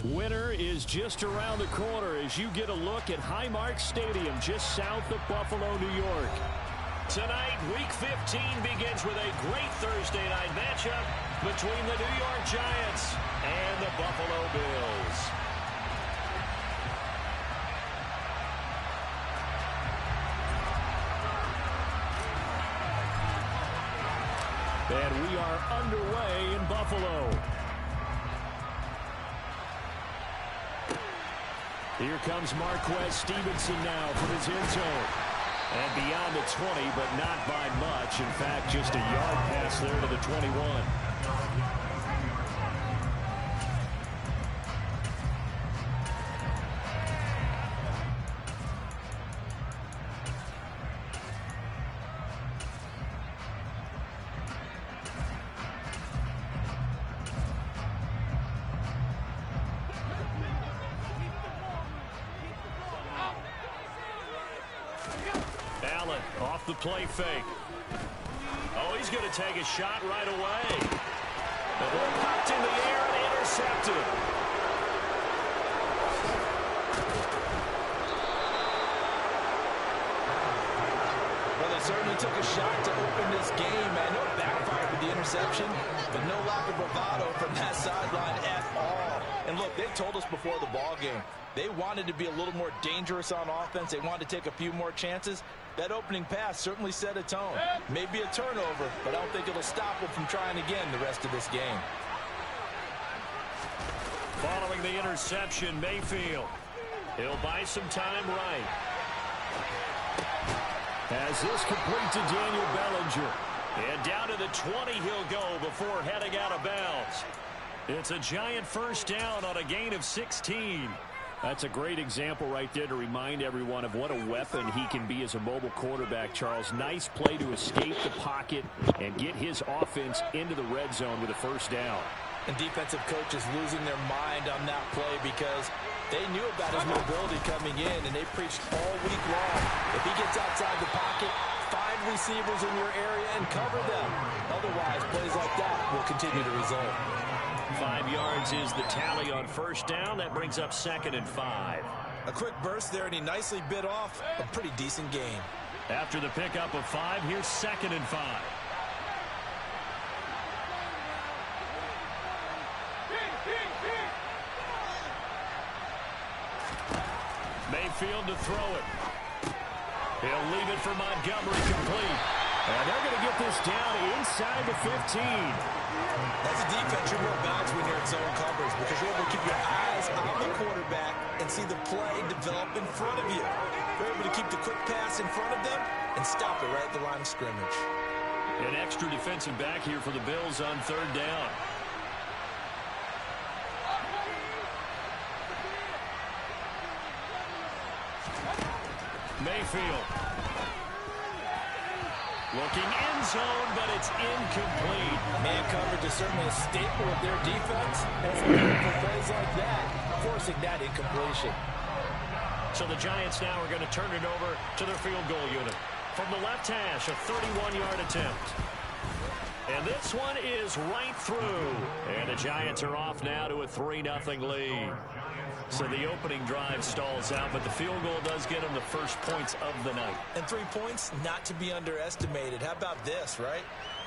Winter is just around the corner as you get a look at Highmark Stadium just south of Buffalo, New York. Tonight, Week 15 begins with a great Thursday night matchup between the New York Giants and the Buffalo Bills. And we are underway in Buffalo. Here comes Marquez Stevenson now from his end zone. And beyond the 20, but not by much. In fact, just a yard pass there to the 21. Off the play fake. Oh, he's going to take a shot right away. The ball popped in the air and intercepted. Well, they certainly took a shot to open this game. I know it backfired with the interception, but no lack of bravado from that sideline at all. And look, they told us before the ball game, they wanted to be a little more dangerous on offense. They wanted to take a few more chances. That opening pass certainly set a tone. Maybe a turnover, but I don't think it'll stop them from trying again the rest of this game. Following the interception, Mayfield. He'll buy some time right. As this complete to Daniel Bellinger. And down to the 20 he'll go before heading out of bounds. It's a Giant first down on a gain of 16. That's a great example right there to remind everyone of what a weapon he can be as a mobile quarterback, Charles. Nice play to escape the pocket and get his offense into the red zone with a first down. And defensive coaches losing their mind on that play because they knew about his mobility coming in, and they preached all week long. If he gets outside the pocket, find receivers in your area and cover them. Otherwise, plays like that will continue to result. 5 yards is the tally on first down. That brings up 2nd and 5. A quick burst there, and he nicely bit off a pretty decent game. After the pickup of 5, here's 2nd and 5. Mayfield to throw it. He'll leave it for Montgomery complete. And they're going to get this down inside the 15. As a defense, you're more balanced when you're in zone coverage because you're able to keep your eyes on the quarterback and see the play develop in front of you. You're able to keep the quick pass in front of them and stop it right at the line of scrimmage. An extra defensive back here for the Bills on 3rd down. Mayfield. Looking end zone, but it's incomplete. Man coverage is certainly a staple of their defense. As for plays like that, forcing that incompletion. So the Giants now are going to turn it over to their field goal unit. From the left hash, a 31-yard attempt. And this one is right through. And the Giants are off now to a 3-0 lead. So the opening drive stalls out, but the field goal does get them the first points of the night. And 3 points, not to be underestimated. How about this, right?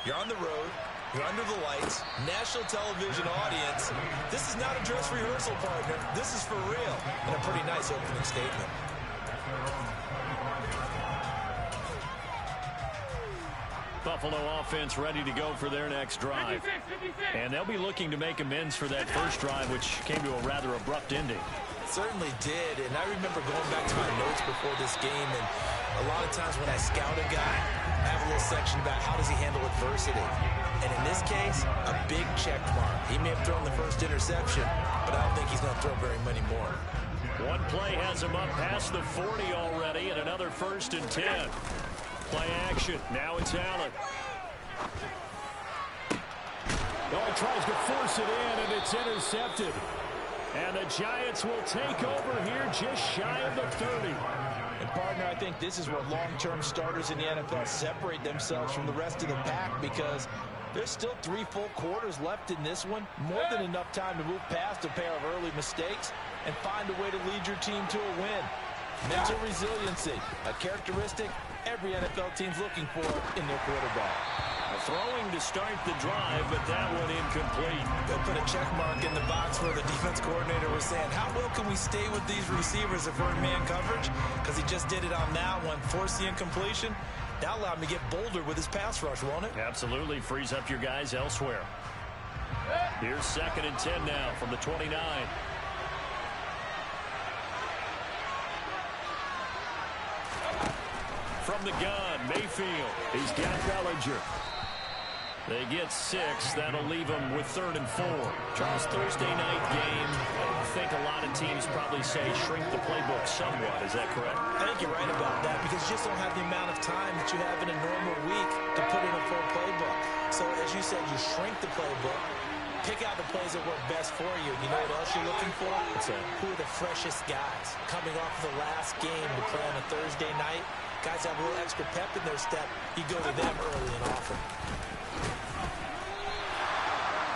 You're on the road. You're under the lights. National television audience. This is not a dress rehearsal, partner. This is for real. And a pretty nice opening statement. Buffalo offense ready to go for their next drive. And they'll be looking to make amends for that first drive, which came to a rather abrupt ending. Certainly did. And I remember going back to my notes before this game, and a lot of times when I scout a guy, I have a little section about how does he handle adversity. And in this case, a big check mark. He may have thrown the first interception, but I don't think he's going to throw very many more. One play has him up past the 40 already, and another 1st and 10. Play action. Now it's Allen. Oh, he tries to force it in, and it's intercepted. And the Giants will take over here just shy of the 30. And, partner, I think this is where long-term starters in the NFL separate themselves from the rest of the pack, because there's still 3 full quarters left in this one. More than enough time to move past a pair of early mistakes and find a way to lead your team to a win. Mental resiliency, a characteristic every NFL team's looking for in their quarterback. Throwing to start the drive, but that one incomplete. They'll put a check mark in the box where the defense coordinator was saying, how well can we stay with these receivers if we're in man coverage? Because he just did it on that one, forced the incompletion. That allowed him to get bolder with his pass rush, won't it? Absolutely, frees up your guys elsewhere. Here's 2nd and 10 now from the 29. From the gun, Mayfield. He's got Bellinger. They get 6. That'll leave them with 3rd and 4. Charles, Thursday night game. I think a lot of teams probably say shrink the playbook somewhat. Is that correct? I think you're right about that, because you just don't have the amount of time that you have in a normal week to put in a full playbook. So, as you said, you shrink the playbook. Pick out the plays that work best for you. You know what else you're looking for? Who are the freshest guys coming off the last game to play on a Thursday night? Guys have a little extra pep in their step. You go to them early and often.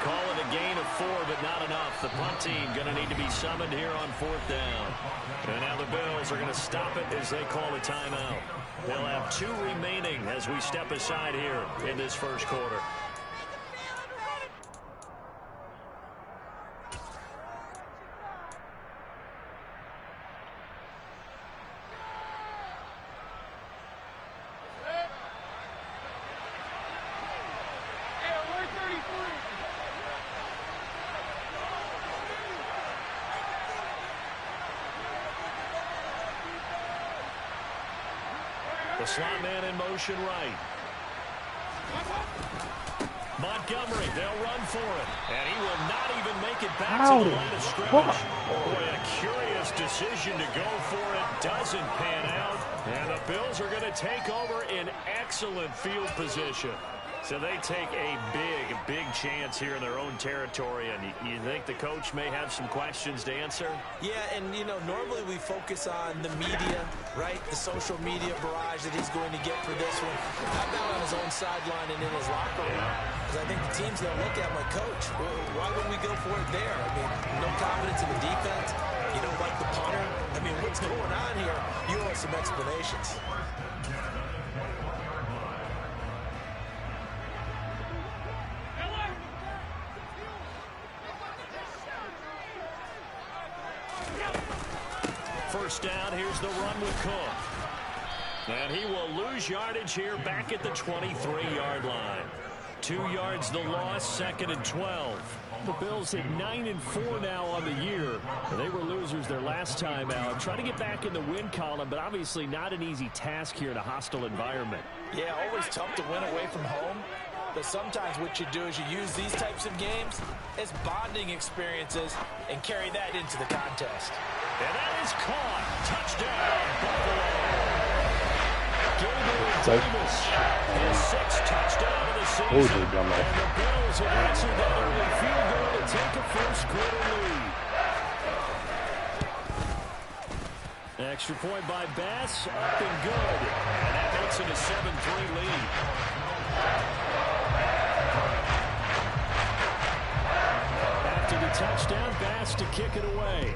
Call it a gain of 4, but not enough. The punt team going to need to be summoned here on 4th down. And now the Bills are going to stop it as they call a timeout. They'll have 2 remaining as we step aside here in this first quarter. The slot man in motion right. Montgomery, they'll run for it. And he will not even make it back to the line of scrimmage. Boy, a curious decision to go for it. Doesn't pan out. And the Bills are going to take over in excellent field position. So they take a big chance here in their own territory. And you think the coach may have some questions to answer? Yeah, and, you know, normally we focus on the media, right? The social media barrage that he's going to get for this one. How about on his own sideline and in his locker room? Because I think the team's going to look at him like, Coach, why wouldn't we go for it there? I mean, no confidence in the defense. You don't like the punter. I mean, what's going on here? You owe us some explanations. First down, here's the run with Cook. And he will lose yardage here back at the 23-yard line. 2 yards the loss, 2nd and 12. The Bills at 9-4 now on the year. They were losers their last time out. Trying to get back in the win column, but obviously not an easy task here in a hostile environment. Yeah, always tough to win away from home. But sometimes what you do is you use these types of games as bonding experiences and carry that into the contest. And that is caught. Touchdown, Buffalo. Gabriel Davis, his 6th touchdown of the season. And the Bills have answered that early field goal to take a first-quarter lead. Extra point by Bass, up and good. And that makes it a 7-3 lead. After the touchdown, Bass to kick it away.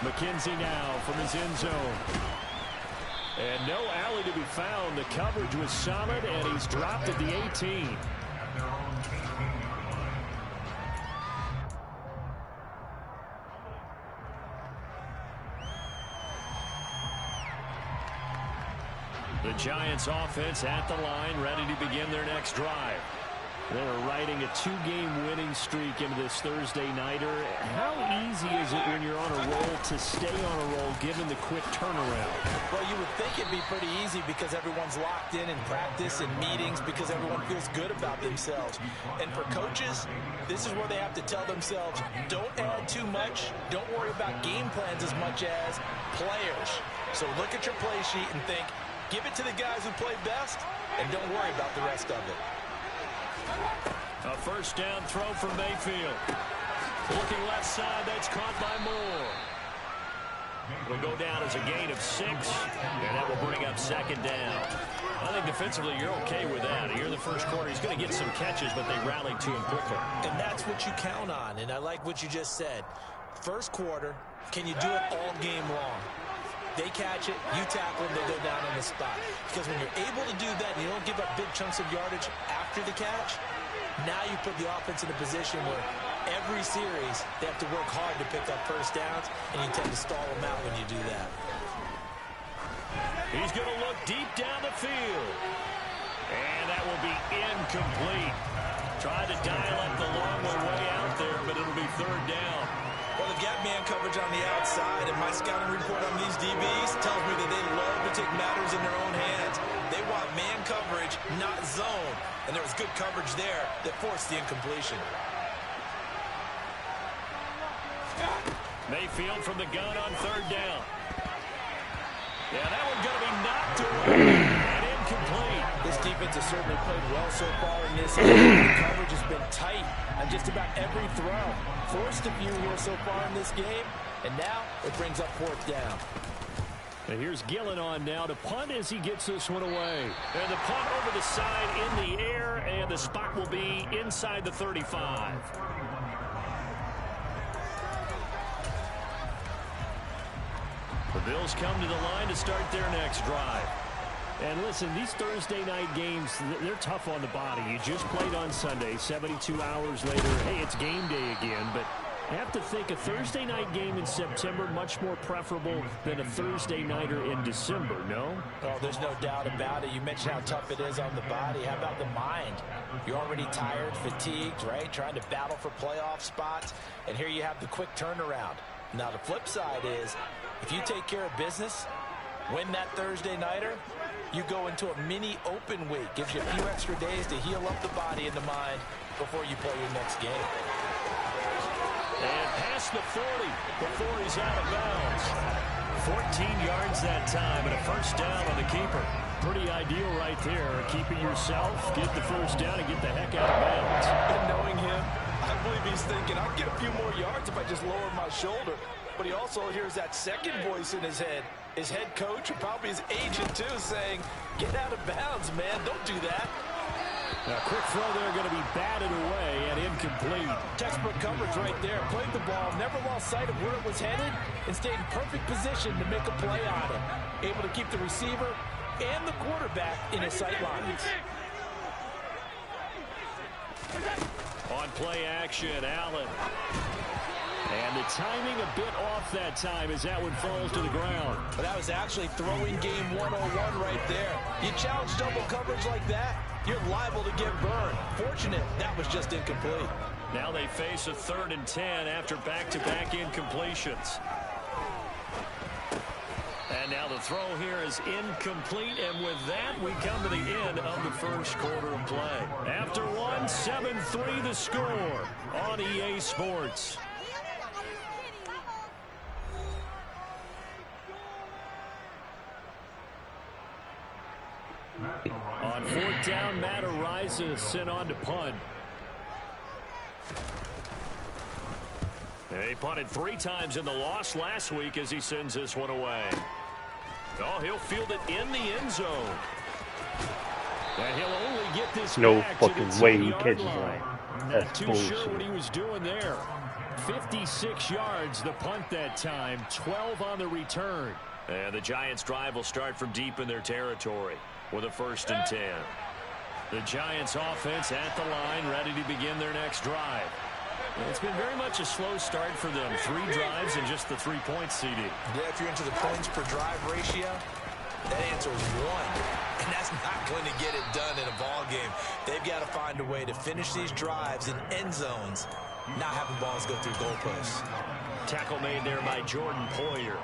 McKenzie now from his end zone. And no alley to be found. The coverage was solid, and he's dropped at the 18. The Giants offense at the line, ready to begin their next drive. They're riding a 2-game winning streak into this Thursday nighter. How easy is it when you're on a roll to stay on a roll given the quick turnaround? Well, you would think it'd be pretty easy because everyone's locked in practice and meetings, because everyone feels good about themselves. And for coaches, this is where they have to tell themselves, don't add too much. Don't worry about game plans as much as players. So look at your play sheet and think, Give it to the guys who play best, and don't worry about the rest of it. A first down throw from Mayfield. Looking left side, that's caught by Moore. Will go down as a gain of 6, and that will bring up second down. I think defensively you're okay with that. Here in the first quarter, he's going to get some catches, but they rallied to him quickly. And that's what you count on, and I like what you just said. First quarter, can you do it all game long? They catch it, you tackle them, they go down on the spot. Because when you're able to do that and you don't give up big chunks of yardage after the catch, now you put the offense in a position where every series they have to work hard to pick up first downs, and you tend to stall them out when you do that. He's going to look deep down the field. And that will be incomplete. Tried to dial up the long way out there, but it'll be third down. Well, they've got man coverage on the outside, and my scouting report on these DBs tells me that they love to take matters in their own hands. They want man coverage, not zone. And there was good coverage there that forced the incompletion. Mayfield from the gun on third down. Yeah, that one's going to be knocked away and incomplete. This defense has certainly played well so far in this game. The coverage has been tight on just about every throw. Forced a few here so far in this game, and now it brings up fourth down. And here's Gillen on now to punt as he gets this one away. And the punt over the side in the air, and the spot will be inside the 35. The Bills come to the line to start their next drive. And listen, these Thursday night games, they're tough on the body. You just played on Sunday, 72 hours later. Hey, it's game day again, but I have to think a Thursday night game in September much more preferable than a Thursday nighter in December, no? Oh, there's no doubt about it. You mentioned how tough it is on the body. How about the mind? You're already tired, fatigued, right? Trying to battle for playoff spots. And here you have the quick turnaround. Now, the flip side is, if you take care of business, win that Thursday nighter, you go into a mini open week. Gives you a few extra days to heal up the body and the mind before you play your next game. And past the 40 before he's out of bounds. 14 yards that time and a first down on the keeper. Pretty ideal right there. Keep it yourself, get the first down, and get the heck out of bounds. And knowing him, I believe he's thinking, I'll get a few more yards if I just lower my shoulder. But he also hears that second voice in his head. His head coach, or probably his agent too, saying, get out of bounds, man. Don't do that. A quick throw there going to be batted away and incomplete. Textbook coverage right there. Played the ball, never lost sight of where it was headed, and stayed in perfect position to make a play on it. Able to keep the receiver and the quarterback in his sight lines. On play action, Allen. And the timing a bit off that time as that one falls to the ground. But that was actually throwing game 101 right there. You challenge double coverage like that, you're liable to get burned. Fortunate, that was just incomplete. Now they face a 3rd and 10 after back-to-back incompletions. And now the throw here is incomplete, and with that, we come to the end of the first quarter of play. After one, 7-3 the score on EA Sports. On 4th down, Matt Ariza sent on to punt. He punted 3 times in the loss last week as he sends this one away. Oh, he'll field it in the end zone. And he'll only get this no back fucking to the way he 10-yard catches line. that. Not That's too bullshit. sure what he was doing there. 56 yards the punt that time, 12 on the return. And the Giants' drive will start from deep in their territory with a 1st and 10. The Giants' offense at the line, ready to begin their next drive. It's been very much a slow start for them. 3 drives and just the 3 points, CD. Yeah, if you're into the points per drive ratio, that answer is 1. And that's not going to get it done in a ball game. They've got to find a way to finish these drives in end zones, not having balls go through goalposts. Tackle made there by Jordan Poyer.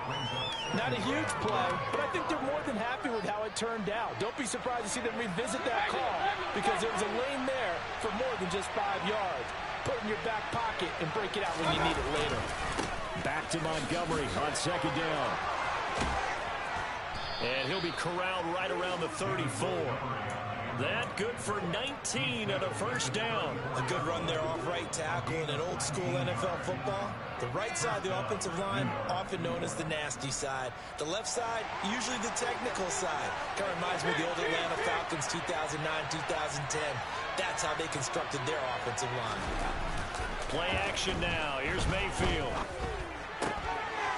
Not a huge play, but I think they're more than happy with how it turned out. Don't be surprised to see them revisit that call, because there was a lane there for more than just 5 yards. Put it in your back pocket and break it out when you need it later. Back to Montgomery on 2nd down. And he'll be corralled right around the 34. That good for 19 and a first down. A good run there off right tackle in an old school NFL football. The right side of the offensive line, often known as the nasty side. The left side, usually the technical side. Kind of reminds me of the old Atlanta Falcons 2009, 2010. That's how they constructed their offensive line. Play action now. Here's Mayfield.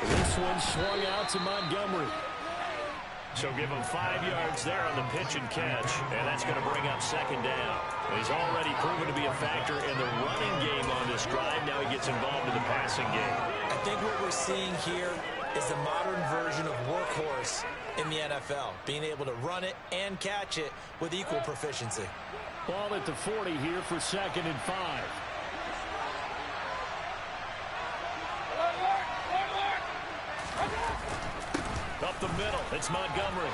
This one swung out to Montgomery. So give him 5 yards there on the pitch and catch, and that's going to bring up second down. He's already proven to be a factor in the running game on this drive. Now he gets involved in the passing game. I think what we're seeing here is the modern version of workhorse in the NFL, being able to run it and catch it with equal proficiency. Ball at the 40 here for 2nd and 5. Up the middle, it's Montgomery.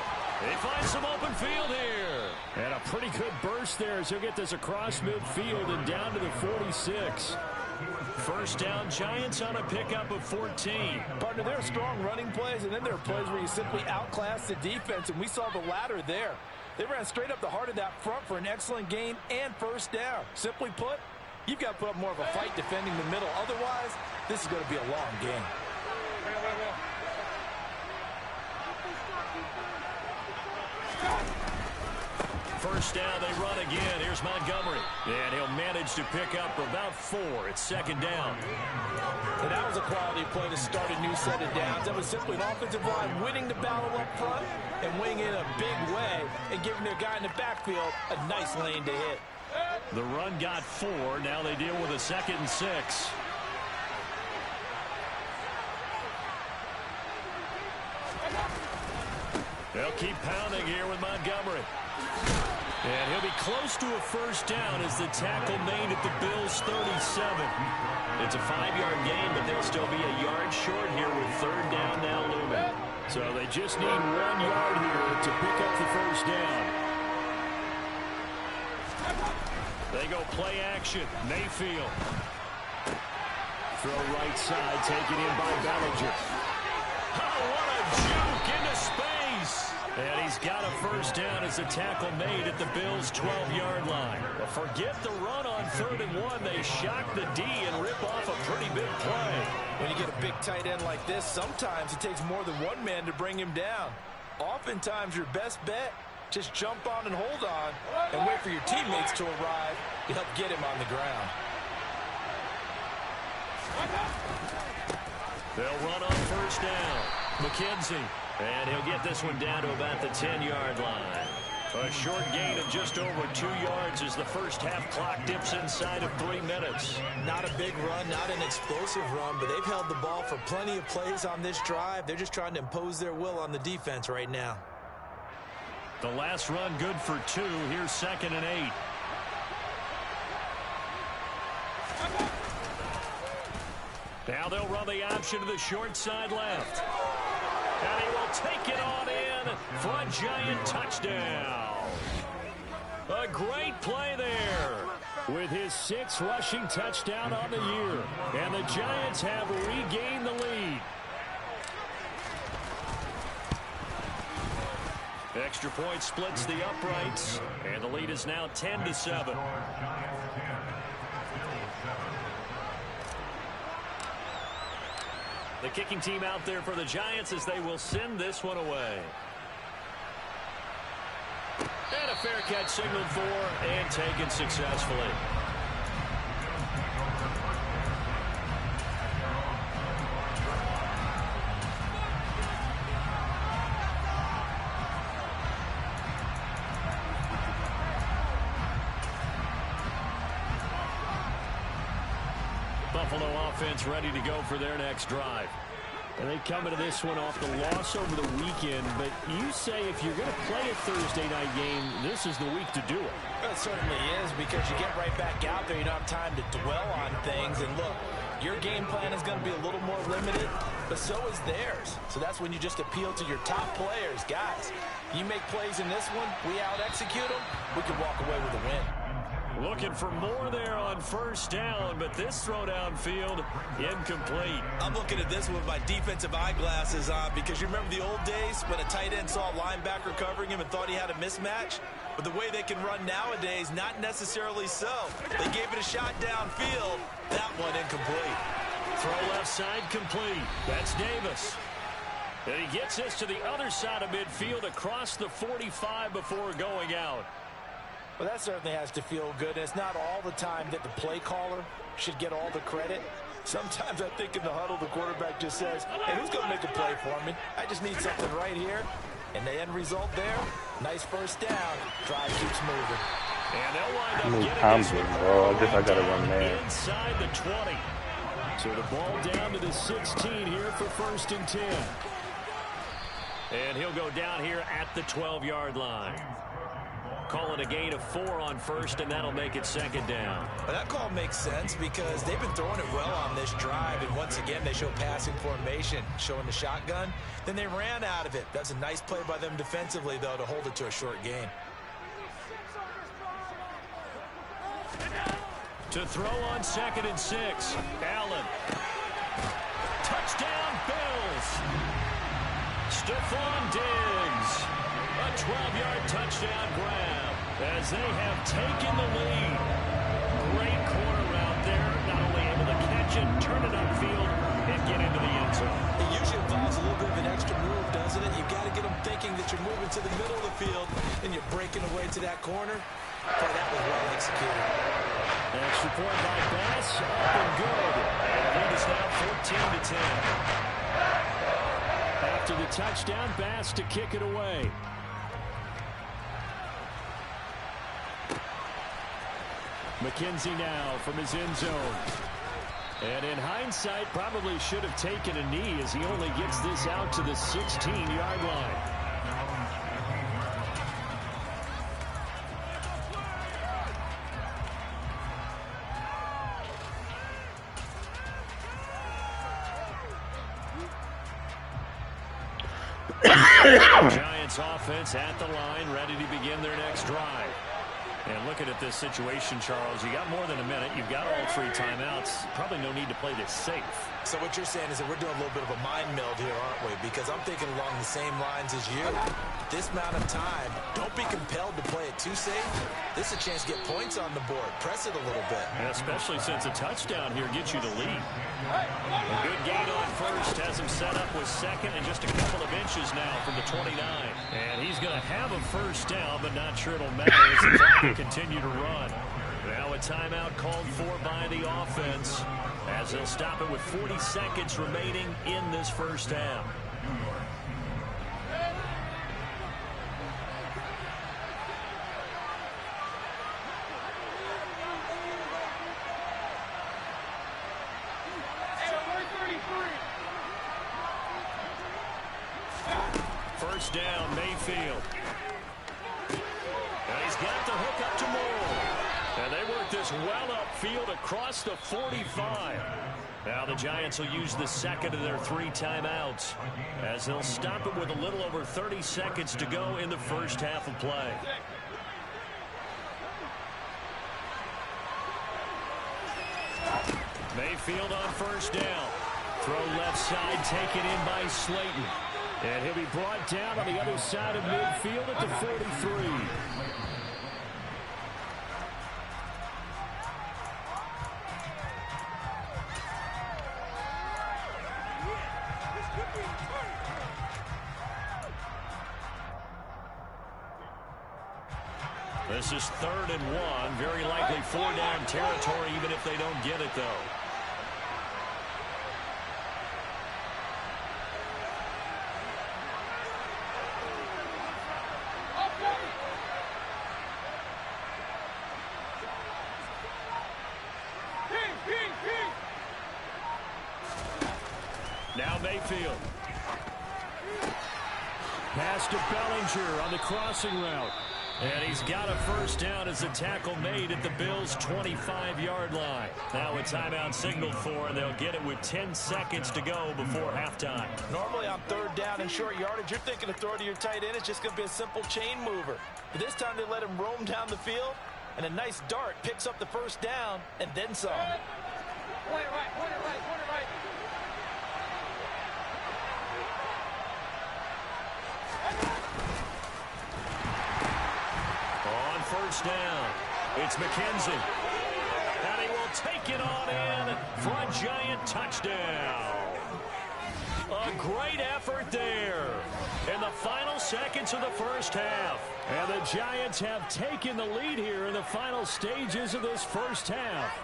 He finds some open field here. And a pretty good burst there as he'll get this across midfield and down to the 46. First down, Giants on a pickup of 14. Partner, there are strong running plays, and then there are plays where you simply outclass the defense, and we saw the latter there. They ran straight up the heart of that front for an excellent gain and first down. Simply put, you've got to put up more of a fight defending the middle. Otherwise, this is going to be a long game. First down, they run again. Here's Montgomery. And he'll manage to pick up about 4. It's second down. And that was a quality play to start a new set of downs. That was simply an offensive line winning the battle up front and winning it in a big way and giving their guy in the backfield a nice lane to hit. The run got 4. Now they deal with a 2nd and 6. They'll keep pounding here with Montgomery. And he'll be close to a first down as the tackle made at the Bills' 37. It's a 5-yard gain, but they'll still be a yard short here with third down now looming. So they just need 1 yard here to pick up the first down. They go play action. Mayfield. Throw right side, taken in by Bellinger. Oh, what a juke into space. And he's got a first down as the tackle made at the Bills' 12-yard line. But forget the run on 3rd and 1. They shock the D and rip off a pretty big play. When you get a big tight end like this, sometimes it takes more than one man to bring him down. Oftentimes, your best bet, just jump on and hold on and wait for your teammates to arrive to help get him on the ground. They'll run on first down. McKenzie. And he'll get this one down to about the 10-yard line. A short gain of just over 2 yards as the first half clock dips inside of 3 minutes. Not a big run, not an explosive run, but they've held the ball for plenty of plays on this drive. They're just trying to impose their will on the defense right now. The last run good for 2. Here's 2nd and 8. Now they'll run the option to the short side left. And he will take it on in for a Giant touchdown. A great play there with his 6th rushing touchdown on the year. And the Giants have regained the lead. Extra point splits the uprights. And the lead is now 10-7. The kicking team out there for the Giants as they will send this one away. And a fair catch signaled for and taken successfully. Buffalo offense ready to go for their next drive. And they come into this one off the loss over the weekend, but you say if you're going to play a Thursday night game, this is the week to do it. It certainly is, because you get right back out there. You don't have time to dwell on things. And look, your game plan is going to be a little more limited, but so is theirs. So that's when you just appeal to your top players. Guys, you make plays in this one, we out-execute them, we can walk away with a win. Looking for more there on first down, but this throw downfield incomplete. I'm looking at this with my defensive eyeglasses on because you remember the old days when a tight end saw a linebacker covering him and thought he had a mismatch? But the way they can run nowadays, not necessarily so. They gave it a shot downfield. That one incomplete. Throw left side complete. That's Davis. And he gets this to the other side of midfield across the 45 before going out. Well, that certainly has to feel good. It's not all the time that the play caller should get all the credit. Sometimes I think in the huddle, the quarterback just says, hey, who's going to make a play for me? I just need something right here. And the end result there, nice first down. Drive keeps moving. And they'll wind up getting this one bro. I guess I got to run there. Inside the 20. So the ball down to the 16 here for 1st and 10. And he'll go down here at the 12-yard line. Call it a gain of 4 on first, and that'll make it 2nd down. Well, that call makes sense because they've been throwing it well on this drive, and once again, they show passing formation, showing the shotgun. Then they ran out of it. That's a nice play by them defensively, though, to hold it to a short gain. To throw on 2nd and 6, Allen. Touchdown, Bills. Stephon Diggs. A 12-yard touchdown grab as they have taken the lead. Great corner route there. Not only able to catch it, turn it upfield, and get into the end zone. It usually involves a little bit of an extra move, doesn't it? You've got to get them thinking that you're moving to the middle of the field and you're breaking away to that corner. Boy, that was well executed. Extra point by Bass, up and good. And the lead is now 14-10. After the touchdown, Bass to kick it away. McKenzie now from his end zone. And in hindsight, probably should have taken a knee as he only gets this out to the 16-yard line. Giants offense at the line, ready to begin their next drive. And looking at this situation, Charles, you got more than a minute. You've got all 3 timeouts. Probably no need to play this safe. So what you're saying is that we're doing a little bit of a mind meld here, aren't we? Because I'm thinking along the same lines as you. This amount of time, don't be compelled to play it too safe. This is a chance to get points on the board. Press it a little bit. And especially since a touchdown here gets you the lead. A good gain on first has him set up with 2nd and just a couple of inches now from the 29. And he's going to have a first down, but not sure it'll matter as the clock will continue to run. Now a timeout called for by the offense as they'll stop it with 40 seconds remaining in this first half. First down, Mayfield. And he's got the hook up to Moore. And they work this well upfield across the 45. Now the Giants will use the 2nd of their 3 timeouts as they'll stop it with a little over 30 seconds to go in the first half of play. Mayfield on first down. Throw left side, taken in by Slayton. And he'll be brought down on the other side of midfield at the 43. This is 3rd and 1. Very likely 4-down territory, even if they don't get it, though. Now Mayfield. Pass to Bellinger on the crossing route. And he's got a first down as the tackle made at the Bills' 25-yard line. Now a timeout signaled for, and they'll get it with 10 seconds to go before halftime. Normally on third down and short yardage, you're thinking to throw to your tight end. It's just going to be a simple chain mover. But this time they let him roam down the field, and a nice dart picks up the first down and then some. Point it right, point it right, point it right. On first down, it's McKenzie. And he will take it on in for a giant touchdown. A great effort there in the final seconds of the first half. And the Giants have taken the lead here in the final stages of this first half.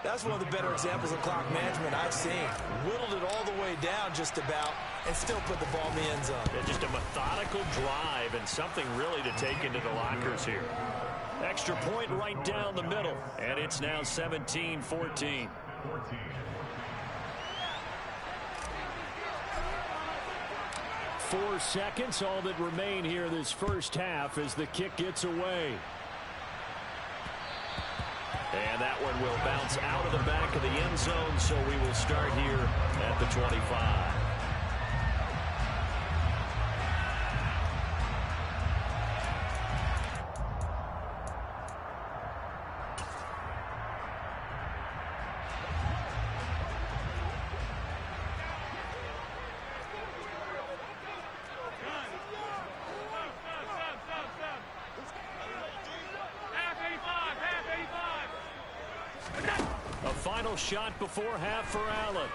That's one of the better examples of clock management I've seen. Whittled it all the way down just about and still put the ball in the end zone. Yeah, just a methodical drive and something really to take into the lockers here. Extra point right down the middle. And it's now 17-14. 4 seconds, all that remain here this first half as the kick gets away. And that one will bounce out of the back of the end zone, so we will start here at the 25. Final shot before half for Allen.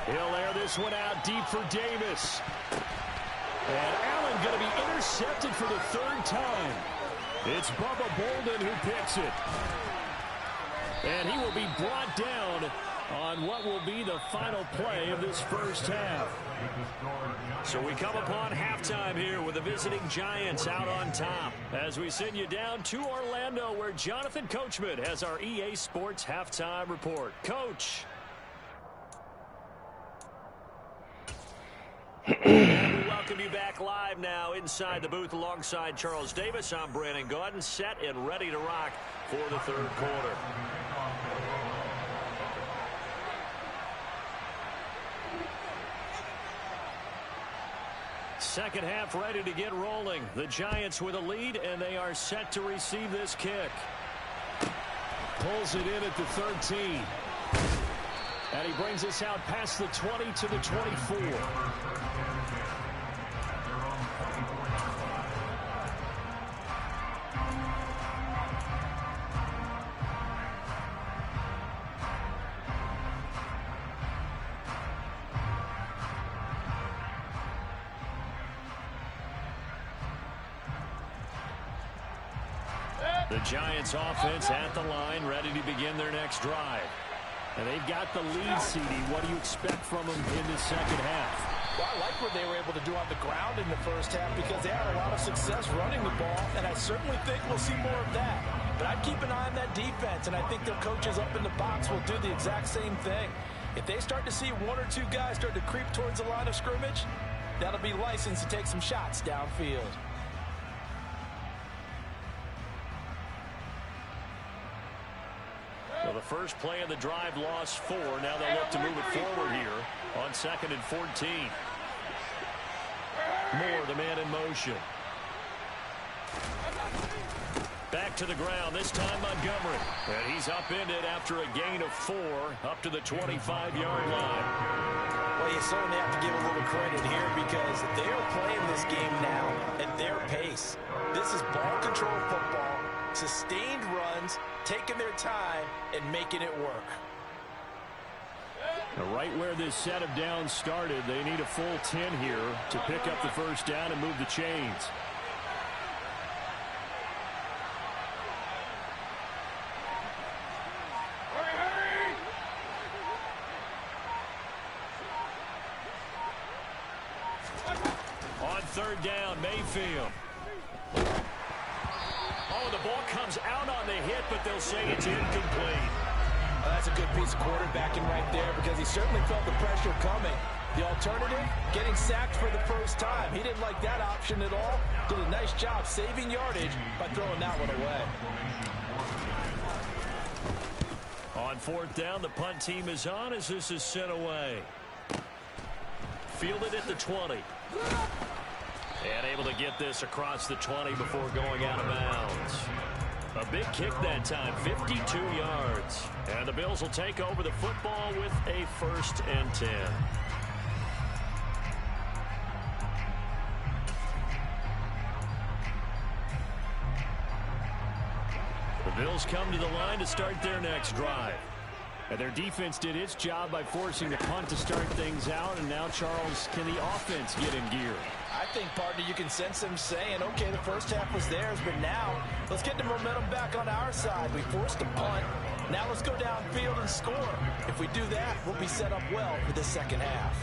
He'll air this one out deep for Davis. And Allen going to be intercepted for the third time. It's Bubba Bolden who picks it. And he will be brought down on what will be the final play of this first half. So we come upon halftime here with the visiting Giants out on top as we send you down to Orlando where Jonathan Coachman has our EA Sports halftime report. Coach. And we welcome you back live now inside the booth alongside Charles Davis. I'm Brandon Gaudin, set and ready to rock for the third quarter. Second half ready to get rolling. The Giants with a lead, and they are set to receive this kick. Pulls it in at the 13. And he brings us out past the 20 to the 24. The Giants offense at the line, ready to begin their next drive. And they've got the lead, CD. What do you expect from them in the second half? Well, I like what they were able to do on the ground in the first half because they had a lot of success running the ball, and I certainly think we'll see more of that. But I'd keep an eye on that defense, and I think their coaches up in the box will do the exact same thing. If they start to see one or two guys start to creep towards the line of scrimmage, that'll be licensed to take some shots downfield. Well, the first play of the drive lost 4. Now they'll look to move it forward here on 2nd and 14. Moore, the man in motion. Back to the ground, this time Montgomery. And he's upended after a gain of 4 up to the 25-yard line. Well, you certainly have to give a little credit here because they are playing this game now at their pace. This is ball control football, sustained runs, taking their time and making it work. Now, right where this set of downs started, they need a full 10 here to pick up the first down and move the chains. On third down, Mayfield. Oh, the ball comes out on the hit, but they'll say it's incomplete. Well, that's a good piece of quarterbacking right there because he certainly felt the pressure coming. The alternative, getting sacked for the first time. He didn't like that option at all. Did a nice job saving yardage by throwing that one away. On fourth down, the punt team is on as this is sent away. Fielded at the 20. And able to get this across the 20 before going out of bounds. A big kick that time, 52 yards. And the Bills will take over the football with a 1st and 10. The Bills come to the line to start their next drive. And their defense did its job by forcing the punt to start things out. And now, Charles, can the offense get in gear? I think, partner, you can sense them saying, okay, the first half was theirs, but now let's get the momentum back on our side. We forced a punt. Now let's go downfield and score. If we do that, we'll be set up well for the second half.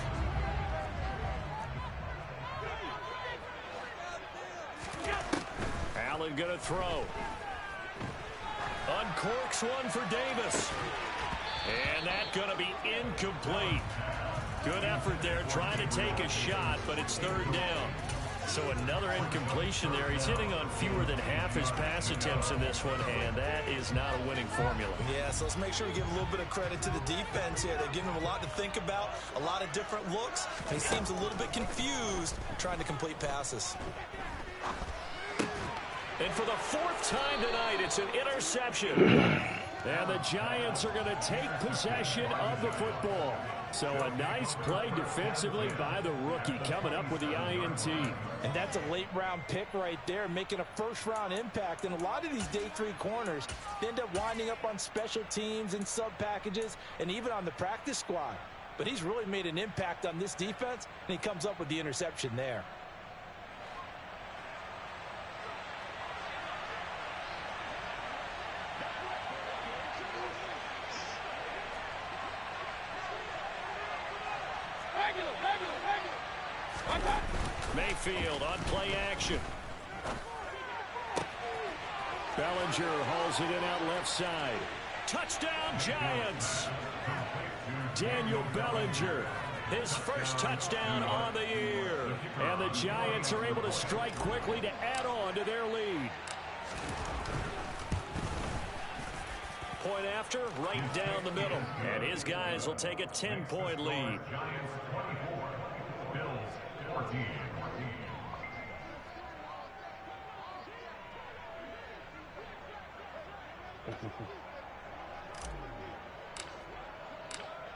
Allen going to throw. Uncorks one for Davis. And that's going to be incomplete. Good effort there trying to take a shot, but it's 3rd down. So another incompletion there. He's hitting on fewer than half his pass attempts in this one, and that is not a winning formula. Yeah, so let's make sure we give a little bit of credit to the defense here. They're giving him a lot to think about, a lot of different looks. He seems a little bit confused trying to complete passes. And for the 4th time tonight, it's an interception. And the Giants are going to take possession of the football. So a nice play defensively by the rookie coming up with the INT. And that's a late-round pick right there, making a first-round impact. And a lot of these day 3 corners end up winding up on special teams and sub-packages and even on the practice squad. But he's really made an impact on this defense, and he comes up with the interception there. Mayfield on play action. Bellinger hauls it in out left side. Touchdown, Giants. Daniel Bellinger, his first touchdown on the year. And the Giants are able to strike quickly to add on to their lead. Point after, right down the middle. And his guys will take a 10-point lead.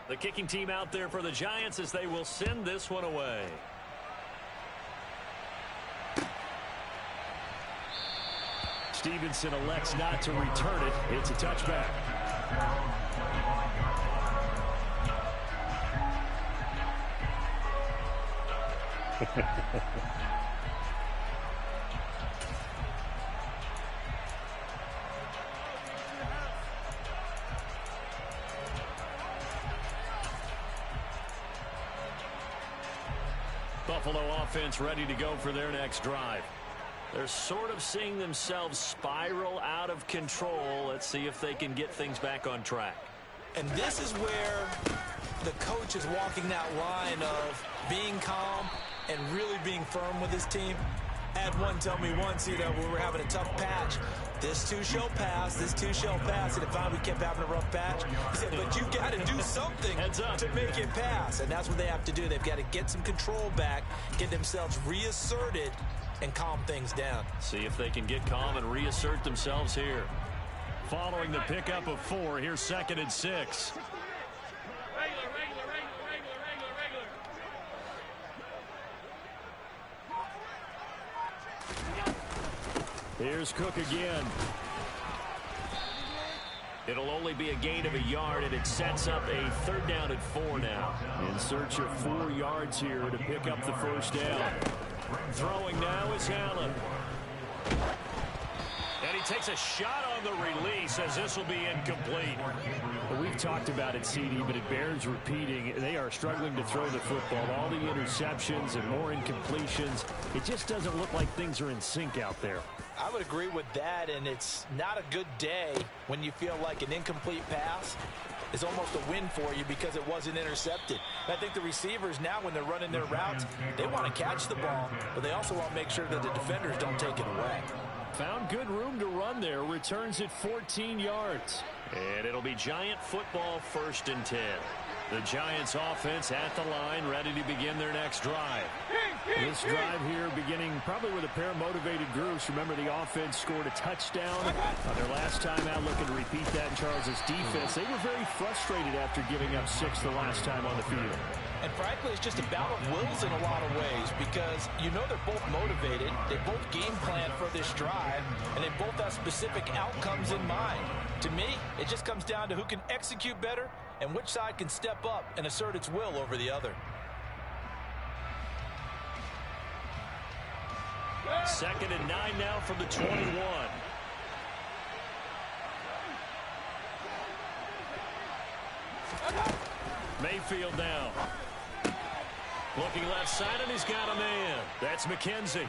The kicking team out there for the Giants as they will send this one away. Stevenson elects not to return it. It's a touchback. Buffalo offense ready to go for their next drive. They're sort of seeing themselves spiral out of control. Let's see if they can get things back on track. And this is where the coach is walking that line of being calm and really being firm with his team. I had one tell me once, when we were having a tough patch, this too shall pass, this too shall pass. And if we kept having a rough patch, he said, but you've got to do something to make it pass. And that's what they have to do. They've got to get some control back, get themselves reasserted, and calm things down. See if they can get calm and reassert themselves here. Following the pickup of 4, here's 2nd and 6. Here's Cook again. It'll only be a gain of a yard, and it sets up a 3rd down and 4 now. In search of 4 yards here to pick up the first down. Throwing now is Allen. And takes a shot on the release as this will be incomplete. Well, we've talked about it, CD, but it bears repeating. They are struggling to throw the football. All the interceptions and more incompletions. It just doesn't look like things are in sync out there. I would agree with that, and it's not a good day when you feel like an incomplete pass is almost a win for you because it wasn't intercepted. I think the receivers now, when they're running their routes, they want to catch the ball, but they also want to make sure that the defenders don't take it away. Found good room to run there. Returns at 14 yards. And it'll be Giant football, 1st and 10. The Giants offense at the line, ready to begin their next drive. This drive here beginning probably with a pair of motivated groups. Remember, the offense scored a touchdown on their last time out, looking to repeat that in Charles' defense. They were very frustrated after giving up 6 the last time on the field. And frankly, it's just a battle of wills in a lot of ways because you know they're both motivated, they both game plan for this drive, and they both have specific outcomes in mind. To me, it just comes down to who can execute better and which side can step up and assert its will over the other. 2nd and 9 now from the 21. Mayfield now. Looking left side, and he's got a man. That's McKenzie.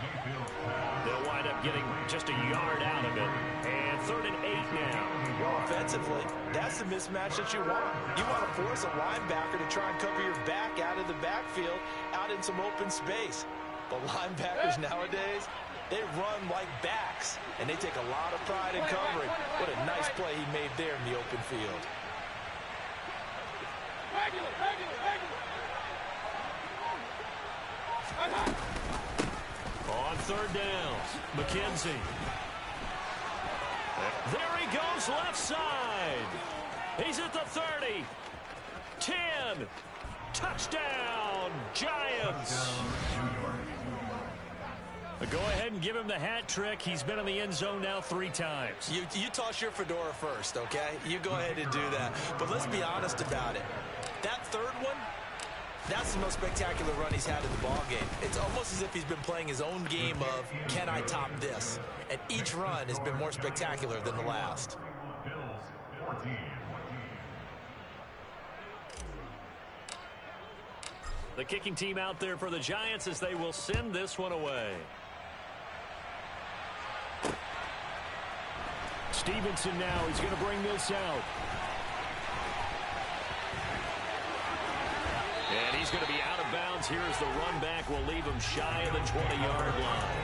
They'll wind up getting just a yard out of it. And 3rd and 8 now. Well, offensively, that's the mismatch that you want. You want to force a linebacker to try and cover your back out of the backfield, out in some open space. But linebackers nowadays, they run like backs, and they take a lot of pride in covering. What a nice play he made there in the open field. On 3rd downs, McKenzie. There he goes left side. He's at the 30. 10. Touchdown, Giants. Go ahead and give him the hat trick. He's been in the end zone now 3 times. You toss your fedora first, okay? You go ahead and do that. But let's be honest about it. That 3rd one, that's the most spectacular run he's had in the ballgame. It's almost as if he's been playing his own game of, can I top this? And each run has been more spectacular than the last. The kicking team out there for the Giants as they will send this one away. Stevenson now, he's going to bring this out. And he's going to be out of bounds here as the run back will leave him shy of the 20-yard line.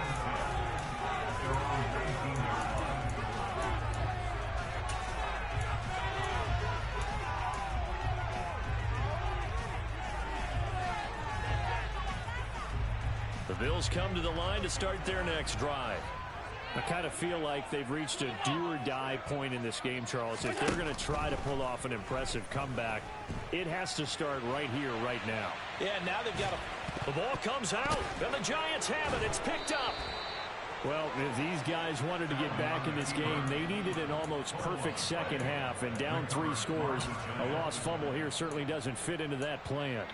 The Bills come to the line to start their next drive. I kind of feel like they've reached a do-or-die point in this game, Charles. If they're going to try to pull off an impressive comeback, it has to start right here, right now. Yeah, now they've got a... The ball comes out, and the Giants have it. It's picked up. Well, if these guys wanted to get back in this game, they needed an almost perfect second half, and down 3 scores. A lost fumble here certainly doesn't fit into that plan.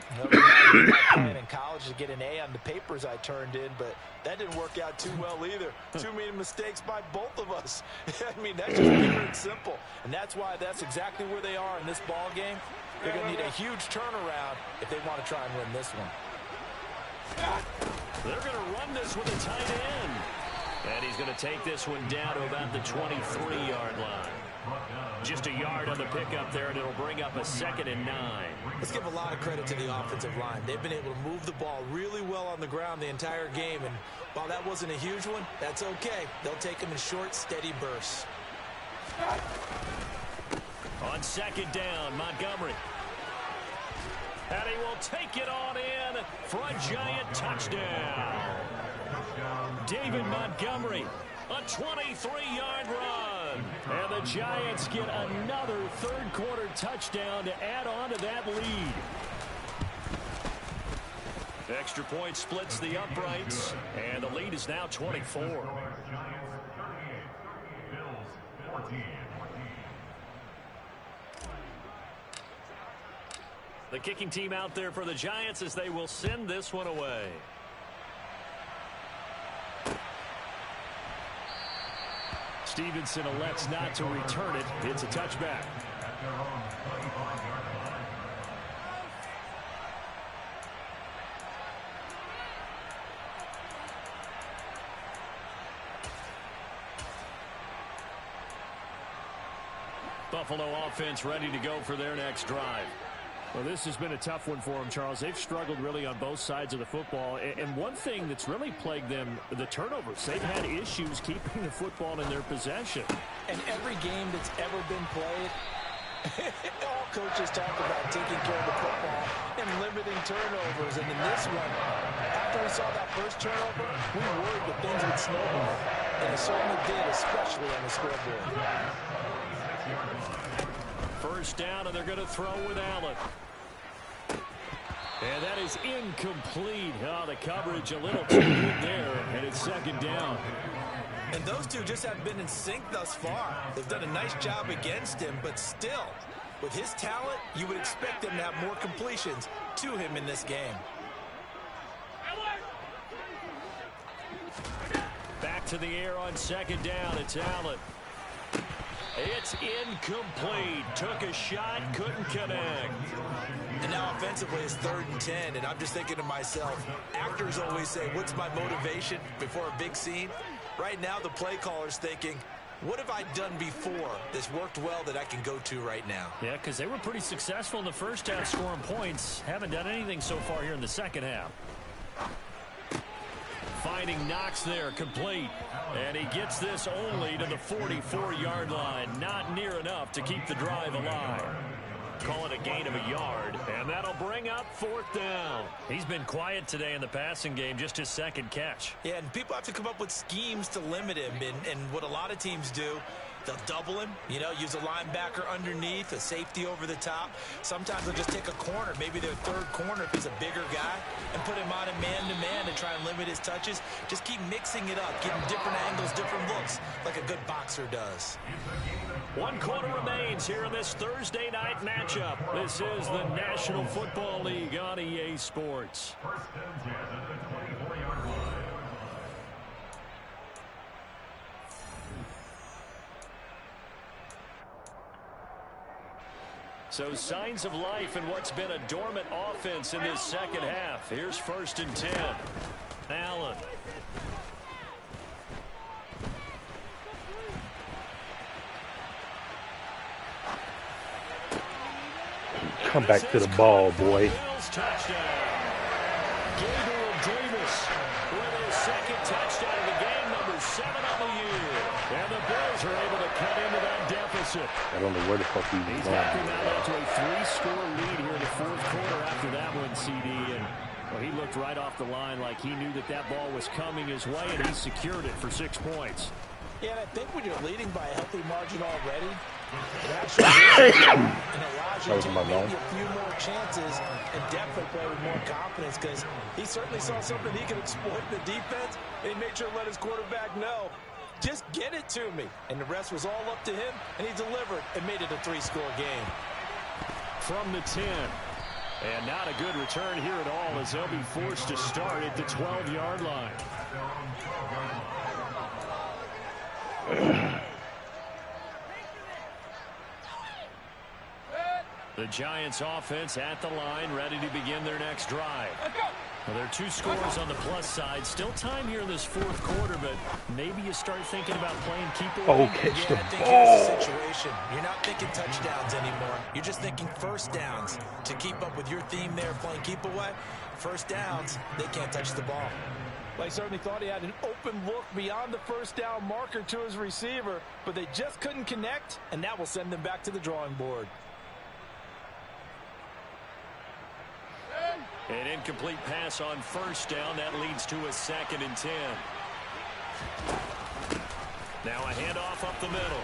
Playing in college to get an A on the papers I turned in, but that didn't work out too well either. Too many mistakes by both of us. I mean, that's just pure and simple, and that's why that's exactly where they are in this ball game. They're going to need a huge turnaround if they want to try and win this one. They're going to run this with a tight end. And he's going to take this one down to about the 23-yard line. Just a yard on the pickup there, and it'll bring up a 2nd and 9. Let's give a lot of credit to the offensive line. They've been able to move the ball really well on the ground the entire game, and while that wasn't a huge one, that's okay. They'll take them in short, steady bursts. On 2nd down, Montgomery. And he will take it on in for a Giant touchdown. David Montgomery, a 23-yard run. And the Giants get another third-quarter touchdown to add on to that lead. Extra point splits the uprights, and the lead is now 24. The kicking team out there for the Giants as they will send this one away. Stevenson elects not to return it. It's a touchback. Buffalo offense ready to go for their next drive. Well, this has been a tough one for them, Charles. They've struggled really on both sides of the football. And one thing that's really plagued them, the turnovers. They've had issues keeping the football in their possession. And every game that's ever been played, all coaches talk about taking care of the football and limiting turnovers. And in this one, after we saw that first turnover, we worried that things would snowball. And it certainly did, especially on the scoreboard. First down, and they're going to throw with Allen. And that is incomplete. Oh, the coverage a little too good there, and it's second down. And those two just have been in sync thus far. They've done a nice job against him, but still, with his talent, you would expect him to have more completions to him in this game. Back to the air on second down. It's Allen. It's incomplete. Took a shot, couldn't connect. And now offensively it's 3rd and 10, and I'm just thinking to myself, actors always say, what's my motivation before a big scene? Right now the play caller's thinking, what have I done before that's worked well that I can go to right now? Yeah, because they were pretty successful in the first half scoring points. Haven't done anything so far here in the second half. Finding Knox there, complete. And he gets this only to the 44-yard line. Not near enough to keep the drive alive. Call it a gain of a yard, and that'll bring up 4th down. He's been quiet today in the passing game, just his second catch. Yeah, and people have to come up with schemes to limit him, and what a lot of teams do, they'll double him, you know, use a linebacker underneath, a safety over the top. Sometimes they'll just take a corner, maybe their 3rd corner if he's a bigger guy, and put him on a man-to-man and try and limit his touches. Just keep mixing it up, giving different angles, different looks, like a good boxer does. 1 quarter remains here in this Thursday night matchup. This is the National Football League on EA Sports. So signs of life in what's been a dormant offense in this second half. Here's 1st and 10. Allen. Come back to the ball, boy. Gabriel Davis with his 2nd touchdown of the game, number 7 on the year. And the Bills are able to cut into that deficit. I don't know where the fuck he's He's going. knocking that up to a 3-score lead here in the 4th quarter after that one, CD. And well, he looked right off the line like he knew that that ball was coming his way, and he secured it for 6 points. Yeah, and I think when you're leading by a healthy margin already, it actually allows you to make a few more chances and definitely play with more confidence, because he certainly saw something he could exploit in the defense, and he made sure to let his quarterback know, just get it to me. And the rest was all up to him, and he delivered and made it a 3-score game. From the 10. And not a good return here at all, as they'll be forced to start at the 12-yard line. The Giants offense at the line, ready to begin their next drive. Well, there are 2 scores on the plus side. Still time here in this 4th quarter, but maybe you start thinking about playing keep away. Oh, catch the I think ball. here's the situation. You're not thinking touchdowns anymore. You're just thinking 1st downs. To keep up with your theme there, playing keep away, 1st downs, they can't touch the ball. Well, he certainly thought he had an open look beyond the 1st down marker to his receiver, but they just couldn't connect, and that will send them back to the drawing board. An incomplete pass on 1st down. That leads to a 2nd and 10. Now a handoff up the middle.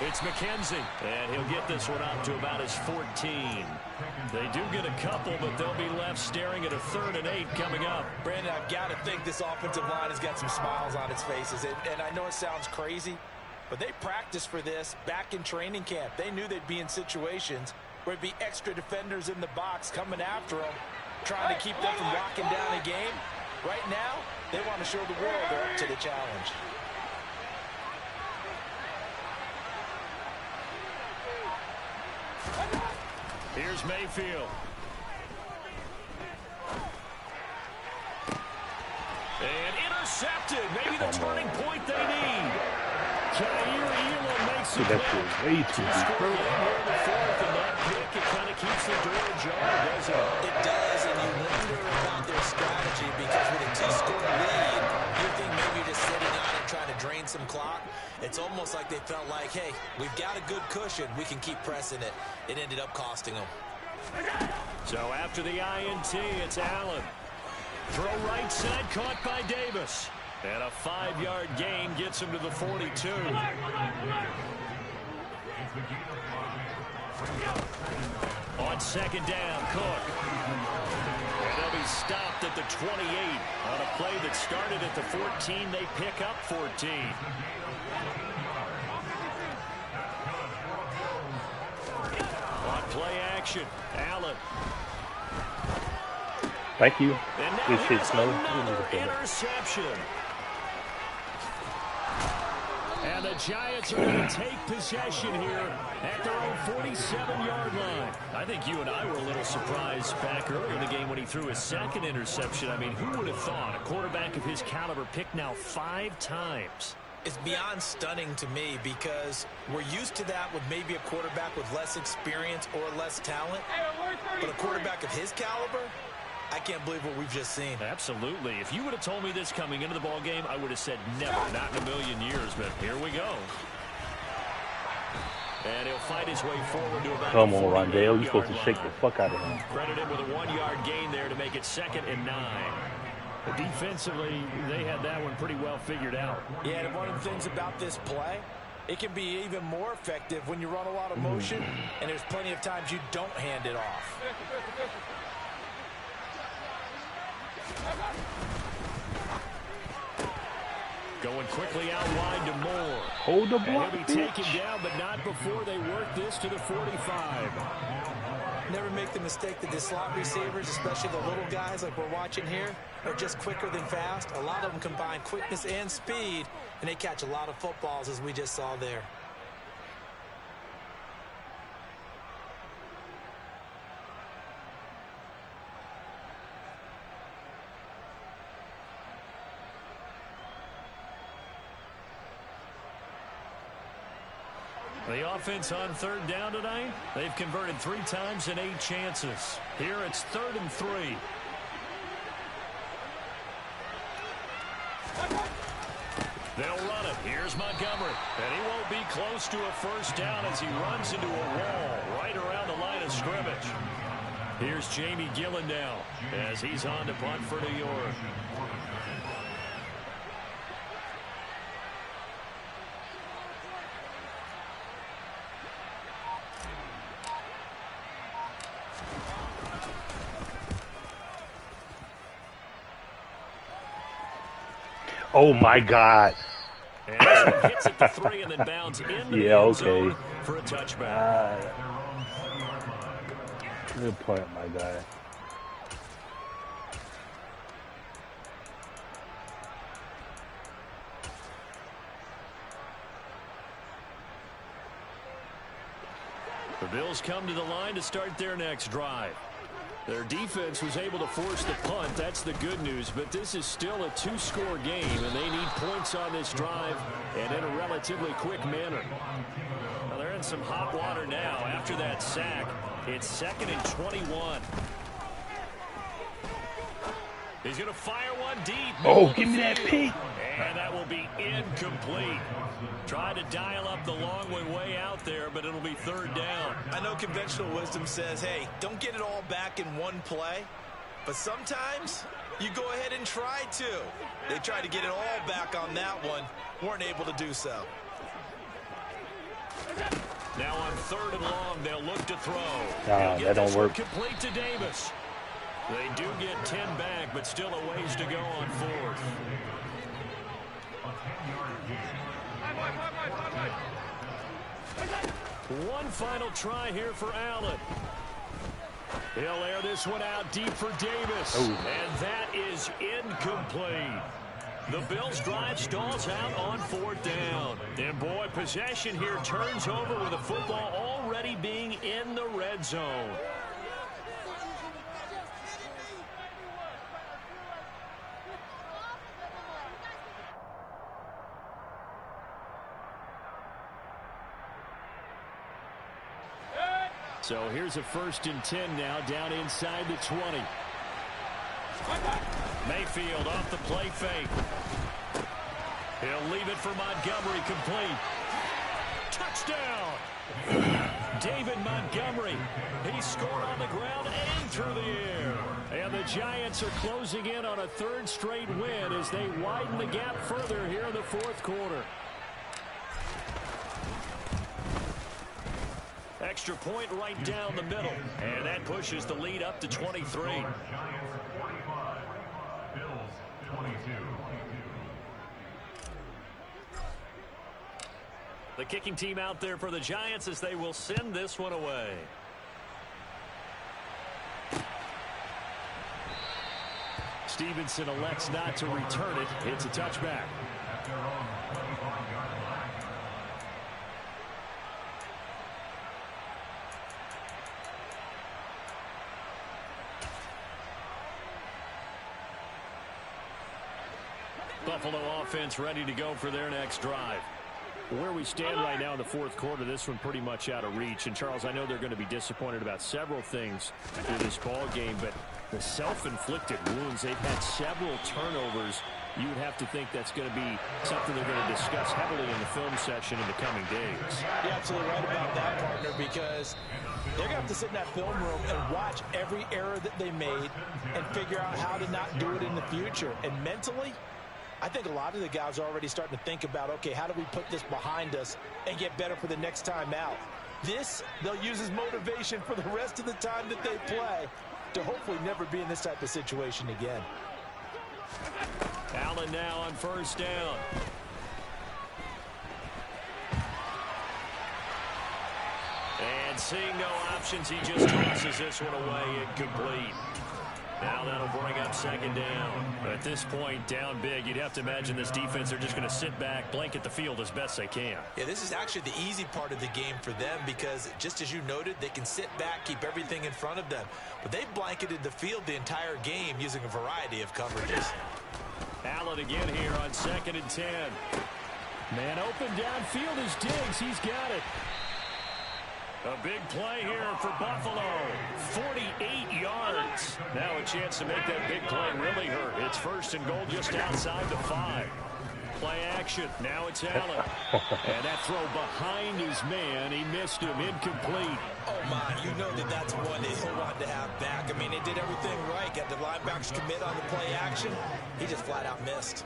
It's McKenzie, and he'll get this one up to about his 14. They do get a couple, but they'll be left staring at a 3rd and 8 coming up. Brandon, I've got to think this offensive line has got some smiles on its faces, and I know it sounds crazy, but they practiced for this back in training camp. They knew they'd be in situations where there'd be extra defenders in the box coming after them, trying to keep them from locking down a game. Right now, they want to show the world they're up to the challenge. Here's Mayfield. And intercepted. Maybe the turning point they need. Makes See, that shit way too deep. And that pick, it kind of keeps the door ajar, doesn't it? It does, and you wonder about their strategy because with a 2-score lead, you think maybe you're just sitting on it trying to drain some clock. It's almost like they felt like, hey, we've got a good cushion. We can keep pressing it. It ended up costing them. So after the INT, it's Allen. Throw right side, caught by Davis. And a 5-yard gain gets him to the 42. On second down, Cook. And they'll be stopped at the 28. On a play that started at the 14, they pick up 14. On play action, Allen. Thank you. And now This shit's here's no. another interception. And the Giants are going to take possession here at their own 47-yard line. I think you and I were a little surprised back earlier in the game when he threw his second interception. I mean, who would have thought a quarterback of his caliber picked now 5 times? It's beyond stunning to me because we're used to that with maybe a quarterback with less experience or less talent. But a quarterback of his caliber, I can't believe what we've just seen. Absolutely. If you would have told me this coming into the ball game, I would have said never, not in a million years. But here we go. And he'll fight his way forward to about Come on, Rondale. You're supposed to shake the fuck out of him. Credit him with a 1-yard gain there to make it 2nd and 9. But defensively, they had that one pretty well figured out. Yeah, and one of the things about this play, it can be even more effective when you run a lot of motion, and there's plenty of times you don't hand it off. Going quickly out wide to Moore. Hold the ball. He'll be taken down, but not before they work this to the 45. Never make the mistake that the slot receivers, especially the little guys like we're watching here, are just quicker than fast. A lot of them combine quickness and speed, and they catch a lot of footballs, as we just saw there. The offense on 3rd down tonight, they've converted 3 times in 8 chances. Here it's 3rd and 3. They'll run it. Here's Montgomery. And he won't be close to a 1st down as he runs into a wall right around the line of scrimmage. Here's Jamie Gillen now as he's on to punt for New York. Oh my God. And this one hits at the 3 and then bounds into the end zone for a touchback. Good point, my guy. The Bills come to the line to start their next drive. Their defense was able to force the punt. That's the good news. But this is still a 2-score game, and they need points on this drive and in a relatively quick manner. Well, they're in some hot water now. After that sack, it's 2nd and 21. He's going to fire one deep. Oh, give me that pick. And that will be incomplete. Try to dial up the long way out there, but it'll be 3rd down. I know conventional wisdom says, hey, don't get it all back in one play. But sometimes you go ahead and try to. They tried to get it all back on that one. Weren't able to do so. Now on 3rd and long, they'll look to throw. That don't work. Complete to Davis. They do get 10 back, but still a ways to go on 4th. One final try here for Allen. He'll air this one out deep for Davis. Oh. And that is incomplete. The Bills' drive stalls out on 4th down. And boy, possession here turns over with the football already being in the red zone. So here's a 1st and 10 now, down inside the 20. Mayfield off the play fake. He'll leave it for Montgomery, complete. Touchdown! David Montgomery. He scored on the ground and through the air. And the Giants are closing in on a 3rd straight win as they widen the gap further here in the 4th quarter. Extra point right down the middle. And that pushes the lead up to 23. The kicking team out there for the Giants as they will send this one away. Stevenson elects not to return it. It's a touchback. Buffalo offense ready to go for their next drive. Where we stand right now in the 4th quarter, this one pretty much out of reach. And, Charles, I know they're going to be disappointed about several things through this ball game, but the self-inflicted wounds, they've had several turnovers. You would have to think that's going to be something they're going to discuss heavily in the film session in the coming days. You're absolutely right about that, partner, because they're going to have to sit in that film room and watch every error that they made and figure out how to not do it in the future. And mentally, I think a lot of the guys are already starting to think about, okay, how do we put this behind us and get better for the next time out? This, they'll use as motivation for the rest of the time that they play to hopefully never be in this type of situation again. Allen now on 1st down. And seeing no options, he just tosses this one away, incomplete. Now that'll bring up 2nd down. At this point, down big, you'd have to imagine this defense, they're just going to sit back, blanket the field as best they can. Yeah, this is actually the easy part of the game for them because, just as you noted, they can sit back, keep everything in front of them. But they've blanketed the field the entire game using a variety of coverages. Allen again here on 2nd and 10. Man open downfield is Diggs. He's got it. A big play here for Buffalo. 48 yards. Now a chance to make that big play really hurt. It's 1st and goal just outside the 5. Play action. Now it's Allen. And that throw behind his man. He missed him. Incomplete. Oh, my. You know that's one that he'll want to have back. I mean, they did everything right. Got the linebackers commit on the play action. He just flat out missed.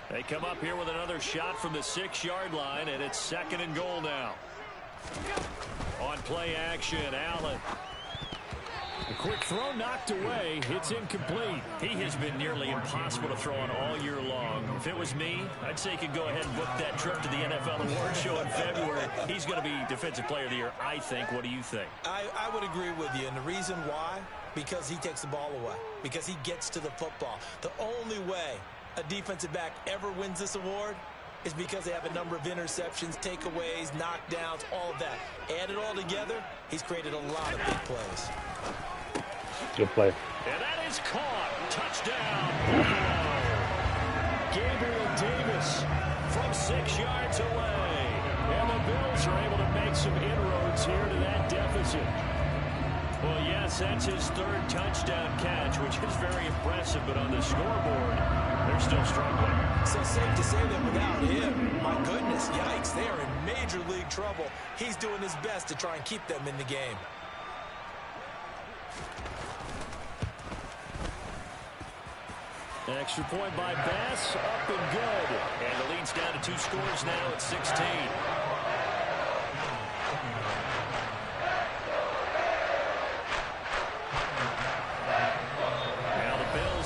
They come up here with another shot from the 6-yard line, and it's 2nd and goal now. On play action, Allen. A quick throw knocked away. It's incomplete. He has been nearly impossible to throw on all year long. If it was me, I'd say he could go ahead and book that trip to the NFL Awards show in February. He's going to be Defensive Player of the Year, I think. What do you think? I would agree with you, and the reason why, because he takes the ball away, because he gets to the football. The only way a defensive back ever wins this award is because they have a number of interceptions, takeaways, knockdowns, all of that. Add it all together, he's created a lot of big plays. Good play. And that is caught. Touchdown. Gabriel Davis from 6 yards away. And the Bills are able to make some inroads here to that deficit. Well, yes, that's his 3rd touchdown catch, which is very impressive, but on the scoreboard, they're still struggling. So safe to say that without him, my goodness, yikes, they are in major league trouble. He's doing his best to try and keep them in the game. Extra point by Bass, up and good. And the lead's down to 2 scores now at 16.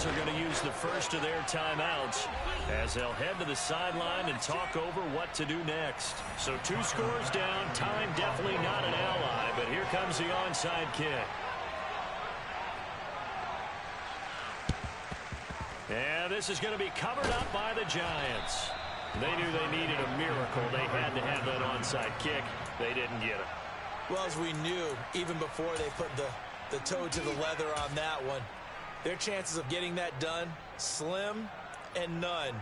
Are going to use the first of their timeouts as they'll head to the sideline and talk over what to do next. So 2 scores down, time definitely not an ally, but here comes the onside kick. this is going to be covered up by the Giants. They knew they needed a miracle. They had to have that onside kick. They didn't get it. Well, as we knew, even before they put the toe to the leather on that one, their chances of getting that done, slim and none.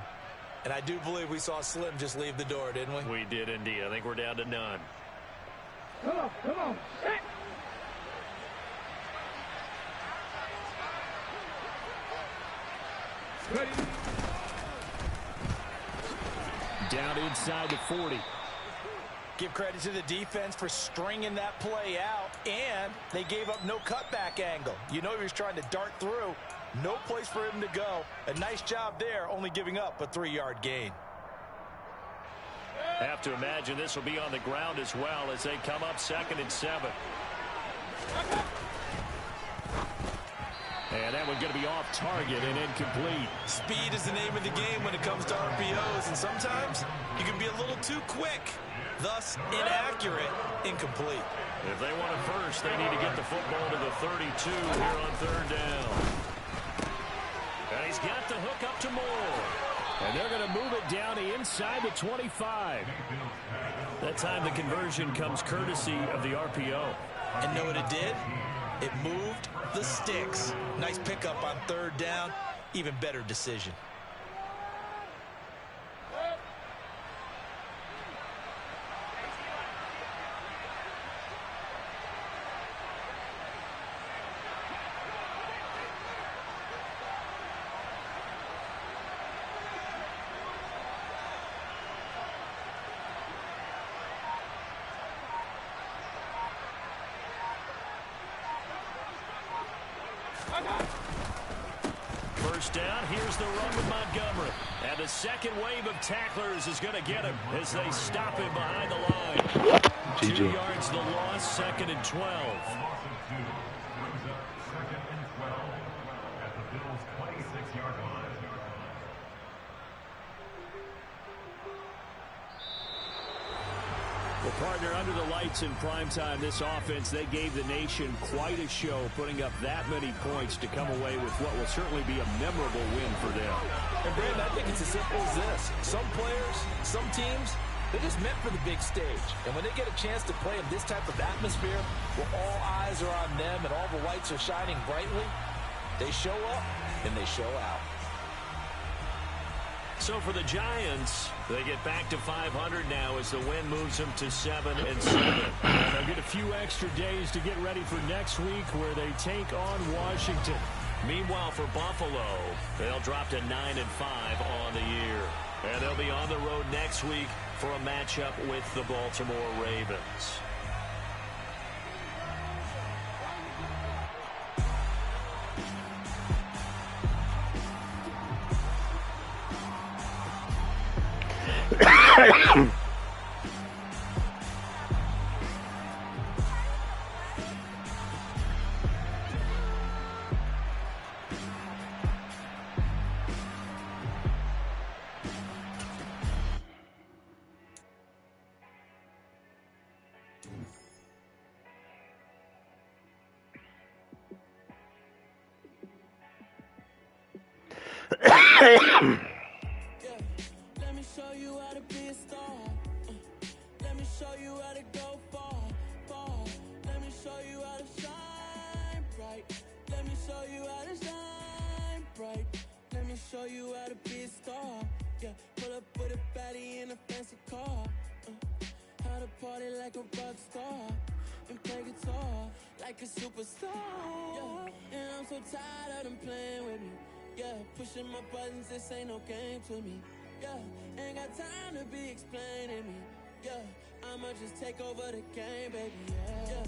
And I do believe we saw Slim just leave the door, didn't we? We did indeed. I think we're down to none. Come on, set. Ready. Down inside the 40. Give credit to the defense for stringing that play out, and they gave up no cutback angle. You know he was trying to dart through. No place for him to go. A nice job there, only giving up a 3-yard gain. Have to imagine this will be on the ground as well as they come up 2nd and 7. And that one's going to be off target and incomplete. Speed is the name of the game when it comes to RPOs, and sometimes you can be a little too quick. Thus, inaccurate, incomplete. If they want it first, they need to get the football to the 32 here on 3rd down. And he's got the hook up to Moore. And they're going to move it down inside the 25. That time the conversion comes courtesy of the RPO. And know what it did? It moved the sticks. Nice pickup on 3rd down. Even better decision. First down, here's the run with Montgomery. And the second wave of tacklers is going to get him as they stop him behind the line. GG. 2 yards the loss, 2nd and 12. Well, partner, under the lights in primetime, this offense, they gave the nation quite a show, putting up that many points to come away with what will certainly be a memorable win for them. And, Brandon, I think it's as simple as this. Some players, some teams, they're just meant for the big stage. And when they get a chance to play in this type of atmosphere where all eyes are on them and all the lights are shining brightly, they show up and they show out. So for the Giants, they get back to 500 now as the win moves them to 7 and 7. And they'll get a few extra days to get ready for next week where they take on Washington. Meanwhile, for Buffalo, they'll drop to 9 and 5 on the year. And they'll be on the road next week for a matchup with the Baltimore Ravens. Let me show you how to be a star. Let me show you how to go far, far. Let me show you how to shine bright. Let me show you how to shine bright. Let me show you how to be a star. Yeah, pull up with a baddie in a fancy car. How to party like a rock star and play guitar like a superstar. Yeah, and I'm so tired of them playing with me. Yeah, pushing my buttons, this ain't no game to me. Yeah, ain't got time to be explaining me. Yeah, I'ma just take over the game, baby. Yeah,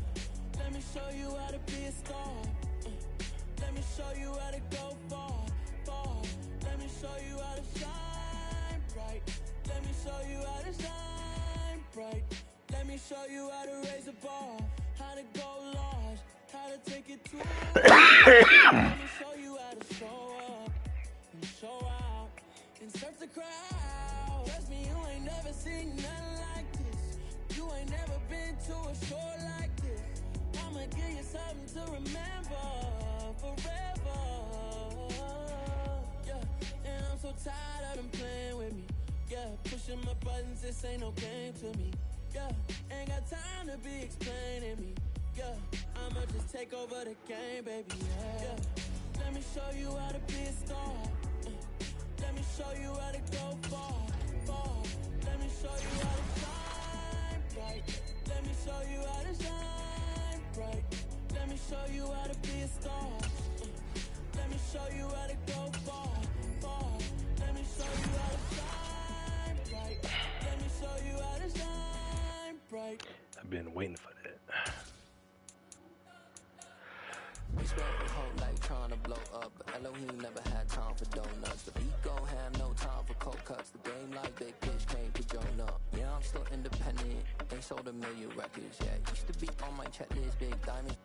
let me show you how to be a star. Let me show you how to go far, far. Let me show you how to shine bright. Let me show you how to shine bright. Let me show you how to raise a bar, how to go large, how to take it to let me show you how to show up and show out and surf the crowd. Trust me, you ain't never seen nothing like this. You ain't never been to a show like this. I'ma give you something to remember forever. Yeah, and so tired of them playing with me. Yeah, pushing my buttons, this ain't no game to me. Yeah, ain't got time to be explaining me. Yeah, I'ma just take over the game, baby. Yeah, let me show you how to be a star. Let me show you how to go far, far. Let me show you how to shine bright. Let me show you how to shine bright. Let me show you how to be a star. Let me show you how to go far, far. Let me show you how to shine bright. Let me show you how to shine bright. I've been waiting for that. We spent the whole night trying to blow up, but Elohim never had time for donuts. The beat gon' have no time for cold cuts. The game like big bitch came to join up. Yeah, I'm still independent, ain't sold a million records yet. Used to be on my checklist, big diamonds.